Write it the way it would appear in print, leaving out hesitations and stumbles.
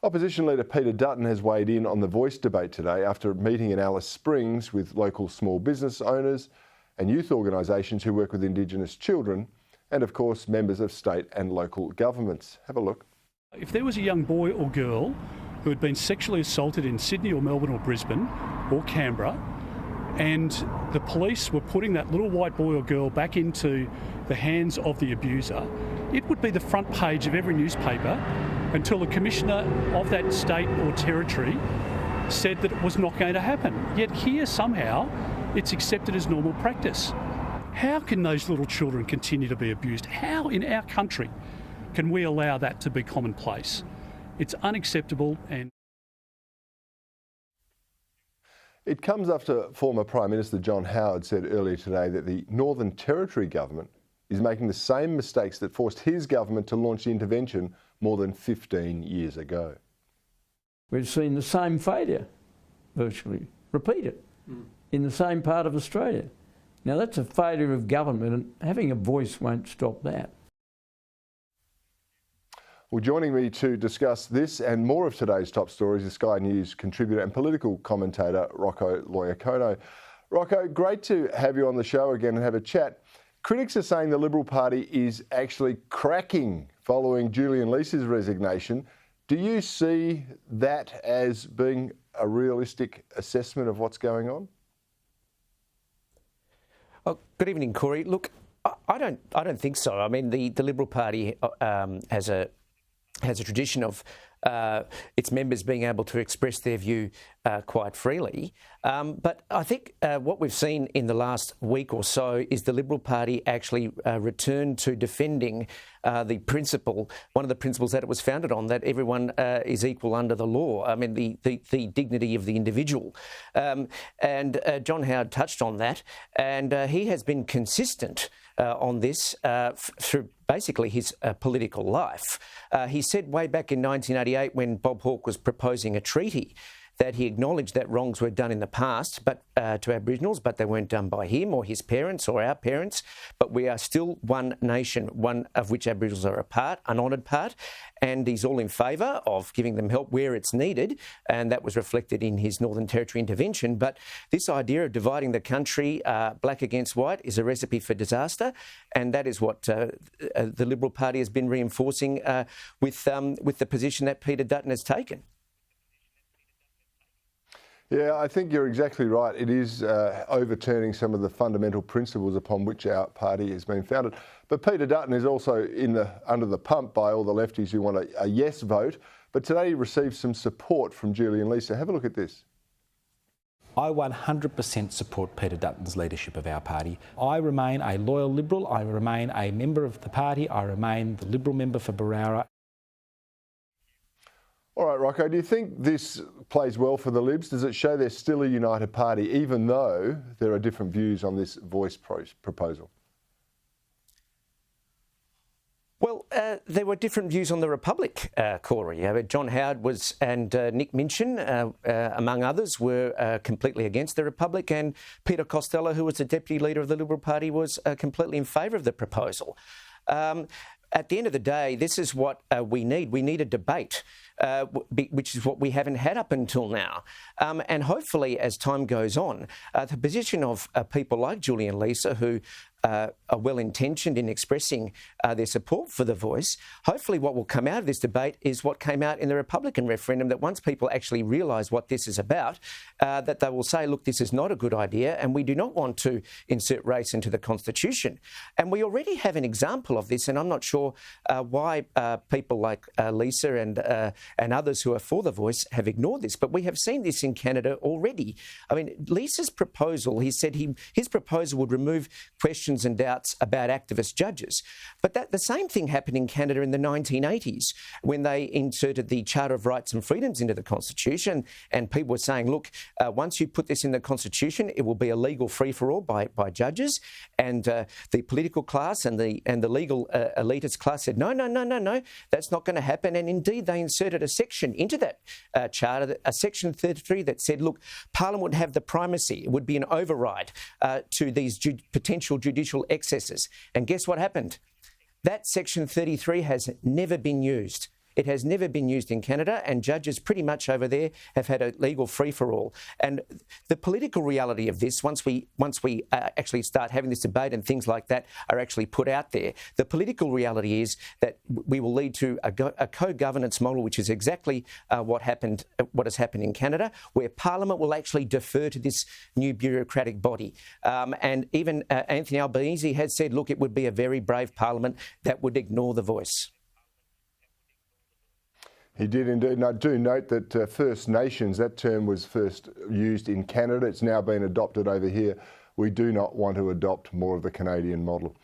Opposition leader Peter Dutton has weighed in on the Voice debate today after a meeting in Alice Springs with local small business owners and youth organisations who work with Indigenous children and, of course, members of state and local governments. Have a look. If there was a young boy or girl who had been sexually assaulted in Sydney or Melbourne or Brisbane or Canberra, and the police were putting that little white boy or girl back into the hands of the abuser, it would be the front page of every newspaper until the commissioner of that state or territory said that it was not going to happen. Yet here somehow it's accepted as normal practice. How can those little children continue to be abused? How in our country can we allow that to be commonplace? It's unacceptable. And it comes after former Prime Minister John Howard said earlier today that the Northern Territory government is making the same mistakes that forced his government to launch the intervention more than 15 years ago. We've seen the same failure virtually repeated in the same part of Australia. Now that's a failure of government, and having a voice won't stop that. Well, joining me to discuss this and more of today's top stories is Sky News contributor and political commentator Rocco Loiacono. Rocco, great to have you on the show again and have a chat. Critics are saying the Liberal Party is actually cracking following Julian Leeser's resignation. Do you see that as being a realistic assessment of what's going on? Well, good evening, Cory. Look, I don't think so. I mean, the Liberal Party has a tradition of its members being able to express their view quite freely. But I think what we've seen in the last week or so is the Liberal Party actually return to defending the principle, one of the principles that it was founded on, that everyone is equal under the law. I mean, the dignity of the individual. And John Howard touched on that, and he has been consistent on this through basically his political life. He said way back in 1988 when Bob Hawke was proposing a treaty that he acknowledged that wrongs were done in the past but to Aboriginals, but they weren't done by him or his parents or our parents. But we are still one nation, one of which Aboriginals are a part, an honoured part, and he's all in favour of giving them help where it's needed, and that was reflected in his Northern Territory intervention. But this idea of dividing the country, black against white, is a recipe for disaster, and that is what the Liberal Party has been reinforcing with the position that Peter Dutton has taken. Yeah, I think you're exactly right. It is overturning some of the fundamental principles upon which our party has been founded. But Peter Dutton is also under the pump by all the lefties who want a yes vote. But today he received some support from Julian Leeser. Have a look at this. I 100% support Peter Dutton's leadership of our party. I remain a loyal Liberal. I remain a member of the party. I remain the Liberal member for Berowra. All right, Rocco, do you think this plays well for the Libs? Does it show they're still a united party, even though there are different views on this Voice proposal? Well, there were different views on the Republic, Cory. John Howard and Nick Minchin, among others, were completely against the Republic, and Peter Costello, who was the Deputy Leader of the Liberal Party, was completely in favour of the proposal. At the end of the day, this is what we need. We need a debate, which is what we haven't had up until now. And hopefully, as time goes on, the position of people like Julian Leeser, who are well-intentioned in expressing their support for the Voice, hopefully what will come out of this debate is what came out in the Republican referendum, that once people actually realise what this is about, that they will say, look, this is not a good idea and we do not want to insert race into the Constitution. And we already have an example of this, and I'm not sure why people like Leeser and others who are for the Voice have ignored this, but we have seen this in Canada already. I mean, Leeser's proposal, he said his proposal would remove questions and doubts about activist judges. But the same thing happened in Canada in the 1980s when they inserted the Charter of Rights and Freedoms into the Constitution, and people were saying, look, once you put this in the Constitution, it will be a legal free-for-all by judges. And the political class and the legal elitist class said, no, that's not going to happen. And indeed, they inserted a section into that charter, a section 33, that said, look, Parliament would have the primacy. It would be an override to these potential judicial excesses. And guess what happened? That section 33 has never been used. It has never been used in Canada, and judges pretty much over there have had a legal free-for-all. And the political reality of this, once we actually start having this debate and things like that are actually put out there, the political reality is that we will lead to a co-governance model, which is exactly what has happened in Canada, where Parliament will actually defer to this new bureaucratic body. And even Anthony Albanese has said, look, it would be a very brave Parliament that would ignore the voice. He did indeed. And I do note that First Nations, that term was first used in Canada. It's now been adopted over here. We do not want to adopt more of the Canadian model.